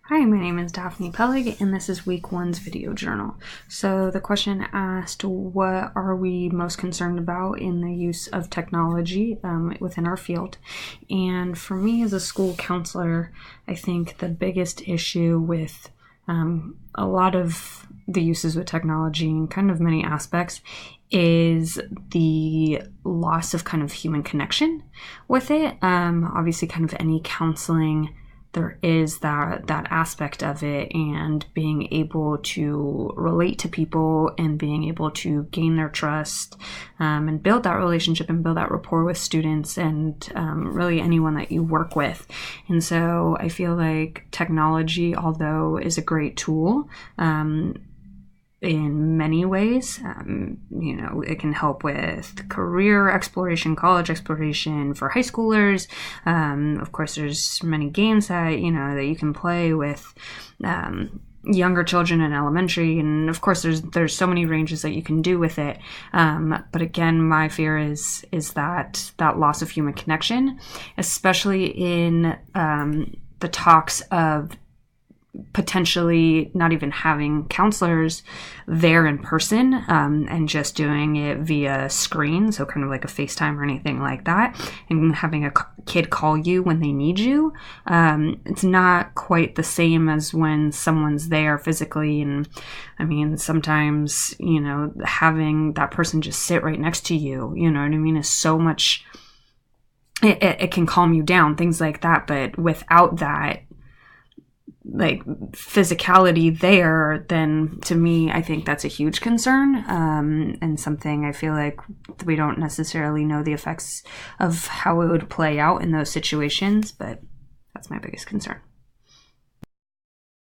Hi, my name is Daphne Pellig, and this is week one's video journal. So the question asked, what are we most concerned about in the use of technology within our field? And for me as a school counselor, I think the biggest issue with a lot of the uses with technology in kind of many aspects is the loss of kind of human connection with it. Obviously, kind of any counseling, there is that aspect of it, and being able to relate to people and being able to gain their trust and build that relationship and build that rapport with students and really anyone that you work with. And so I feel like technology, although is a great tool, in many ways, it can help with career exploration, college exploration for high schoolers. Of course, there's many games that you can play with younger children in elementary, and of course, there's so many ranges that you can do with it. But again, my fear is that loss of human connection, especially in the talks of potentially not even having counselors there in person and just doing it via screen, so kind of like a FaceTime or anything like that, and having a kid call you when they need you. It's not quite the same as when someone's there physically. And I mean, sometimes, having that person just sit right next to you, is so much, it can calm you down, things like that. But without that, like, physicality there, then to me, I think that's a huge concern, and something I feel like we don't necessarily know the effects of how it would play out in those situations, but that's my biggest concern.